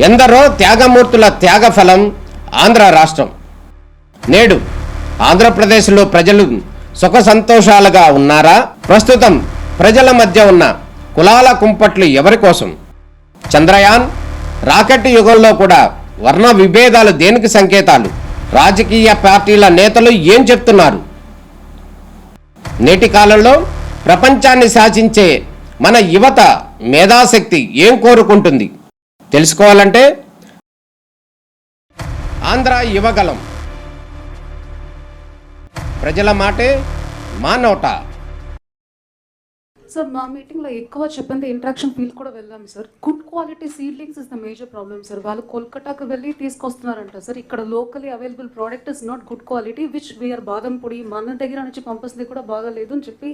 ఎందరో త్యాగమూర్తుల త్యాగఫలం ఆంధ్ర రాష్ట్రం. నేడు ఆంధ్రప్రదేశ్లో ప్రజలు సుఖ సంతోషాలుగా ఉన్నారా? ప్రస్తుతం ప్రజల మధ్య ఉన్న కులాల కుంపట్లు ఎవరి కోసం? చంద్రయాన్ రాకెట్ యుగంలో కూడా వర్ణ విభేదాలు దేనికి సంకేతాలు? రాజకీయ పార్టీల నేతలు ఏం చెప్తున్నారు? నేటి కాలంలో ప్రపంచాన్ని శాసించే మన యువత మేధాశక్తి ఏం కోరుకుంటుంది? తెలుసుకోవాలంటే ఆంధ్ర యువగలం. ప్రజల మాటే మా నోట. సార్ మా మీటింగ్లో ఎక్కువ చెప్పింది ఇంట్రాక్షన్ ఫీల్డ్ కూడా వెళ్ళాం sir. Good quality seedlings is the major problem sir. వాళ్ళు కోల్కతాకు వెళ్ళి తీసుకొస్తున్నారంట సార్. ఇక్కడ locally available product is not good quality which we are బాదం పొడి మన దగ్గర నుంచి పంపిస్తుంది కూడా బాగాలేదు అని చెప్పి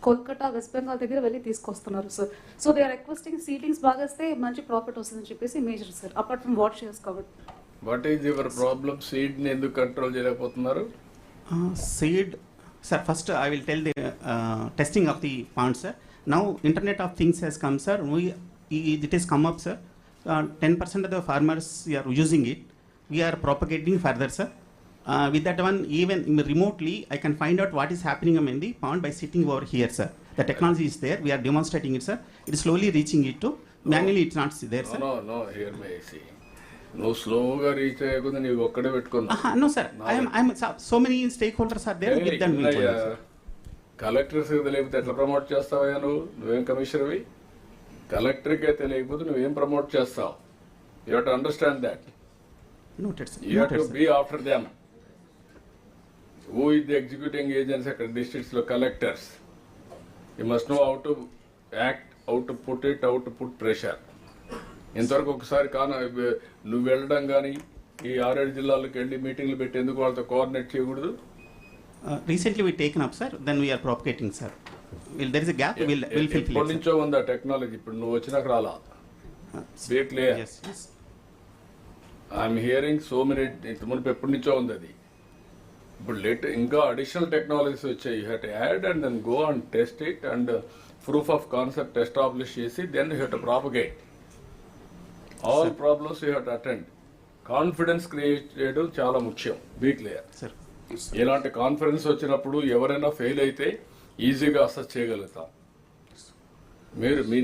కోల్కతా వెస్ట్ బెంగాల్ దగ్గర వెళ్ళి తీసుకొస్తున్నారు sir. So they are requesting seedlings బాగా వస్తే మంచి ప్రాఫిట్ వస్తుందని చెప్పేసి major sir. Apart from what shares covered. What is your problem? సీడ్ని ఎందుకు కంట్రోల్ చేయలేకపోతున్నారు? Seed, sir, first I will tell the testing of the pond, sir. Now Internet of Things has come, sir. It has come up, sir. 10% of the farmers are using it. We are propagating further, sir. With that one, even remotely, I can find out what is happening in the pond by sitting over here, sir. The technology is there. We are demonstrating it, sir. It is slowly reaching it to. Manually, it's not there, sir. No. Here may I see. నువ్వు స్లోగా reach అయ్యకుండా నీవు ఒక్కడే పెట్టుకున్నా. No, sir. I'm so many stakeholders are there. With them, collectors తెలియకపోతే ఎట్లా promote చేస్తావయ్యా? నువ్వేం కమిషనర్వి? కలెక్టర్కే తెలియకపోతే నువ్వేం ప్రమోట్ చేస్తావు? You have to understand that. Noted, sir. You have to be after them. Who is the executing agency అక్కడ districts లో? Collectors. You must know how to act, how to put it, how to put pressure. ఇంతవరకు ఒకసారి నువ్వు వెళ్ళడం కానీ ఈ 6-7 జిల్లాలకు వెళ్ళి మీటింగ్లు పెట్టి ఎందుకు వాళ్ళతో కోఆర్డినేట్ చేయకూడదు? Recently we taken up, sir. Then we are propagating, sir. There is a gap. We'll fill it. ఎప్పటి నుంచో ఉందా టెక్నాలజీ? ఇప్పుడు నువ్వు వచ్చినాక రాలా? Be clear. Yes. I'm hearing so many. మునుపు ఎప్పటి నుంచో ఉంది అది. ఇప్పుడు ఇంకా అడిషనల్ టెక్నాలజీస్ వచ్చాయి. You have to add and then go and test it and proof of concept establish చేసి then you have to propagate. All problems you have to attend. Confidence create చేయడం చాలా ముఖ్యం. Be clear. Sir. ఇలాంటి confidence వచ్చినప్పుడు ఎవరైనా fail అయితే ఈజీగా assess చేయగలుగుతాం.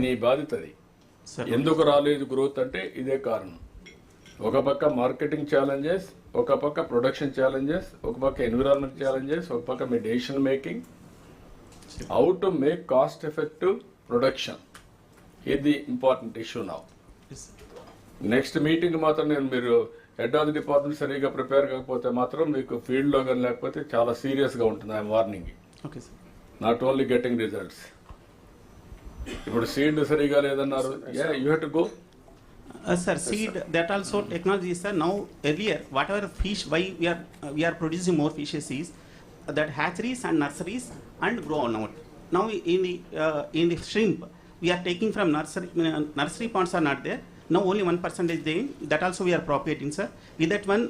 నీ బాధ్యత అది. ఎందుకు రాలేదు గ్రోత్ అంటే ఇదే కారణం. ఒక పక్క మార్కెటింగ్ ఛాలెంజెస్, ఒక పక్క ప్రొడక్షన్ ఛాలెంజెస్, ఒక పక్క ఎన్విరాన్మెంట్ ఛాలెంజెస్, ఒక పక్క మీ decision making. How to make cost effective production, ఇది ఇంపార్టెంట్ ఇష్యూ నా. నెక్స్ట్ మీటింగ్ మాత్రం మీరు హెడ్ ఆఫ్ ది డిపార్ట్మెంట్ సరిగా ప్రిపేర్ కాకపోతే మాత్రం మీకు ఫీల్డ్లో కానీ లేకపోతే చాలా సీరియస్గా ఉంటుంది. I'm warning. Okay, sir. Not only getting results. ఇప్పుడు సీడ్ సరిగా లేదన్నారు. You have to go. Sir, seed, that also technology is, sir. Now earlier, whatever fish, why we are producing more fishes is that hatcheries and nurseries and grow on out. Now in the shrimp, we are taking from nursery ponds are not there. Now only 1% is there. That also we are propagating, sir. With that one,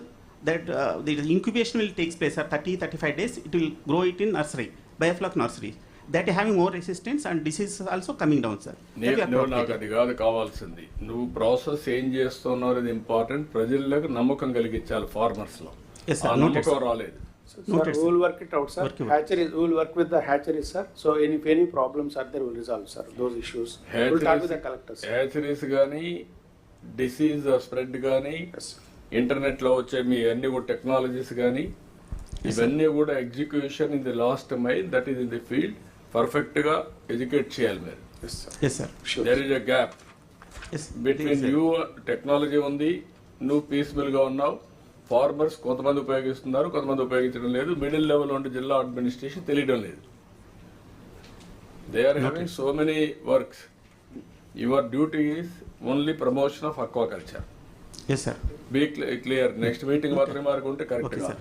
the incubation will take place, sir. 30-35 days. It will grow it in nursery, biofloc nursery. That is having more resistance and disease is also coming down, sir. నువ్వు నాకు అది కాదు కావాల్సింది. నువ్వు process ఏం చేస్తున్నావు అనేది important. ప్రజలకు నమ్మకం కలిగించాలి ఫార్మర్స్ లో. Yes, sir. నమ్మకం రాలేదు. So, sir, we will work it out, sir. Hatcheries, we will work with the hatcheries, sir. So, if any problems are there, we will resolve, sir, those issues. We will talk with the collectors. Hatcheries కానీ disease spread కానీ internet లో వచ్చే మీ అన్ని కూడా technologies కానీ ఇవన్నీ కూడా execution in the last mile, that is in the field perfect గా ఎడ్యుకేట్ చేయాలి మీరు. Yes, sir. Sure. There is a gap Yes. Between you. Technology ఉంది, నువ్వు పీస్ఫుల్ గా ఉన్నావు. ఫార్మర్స్ కొంతమంది ఉపయోగిస్తున్నారు, కొంతమంది ఉపయోగించడం లేదు. మిడిల్ లెవెల్ ఉండే జిల్లా అడ్మినిస్ట్రేషన్ తెలియడం లేదు. They are having so many works. Your duty is only promotion of aquaculture. Yes, sir. Be clear. Next meeting మాత్రమే మార్కు ఉంటే కరెక్ట్ గా.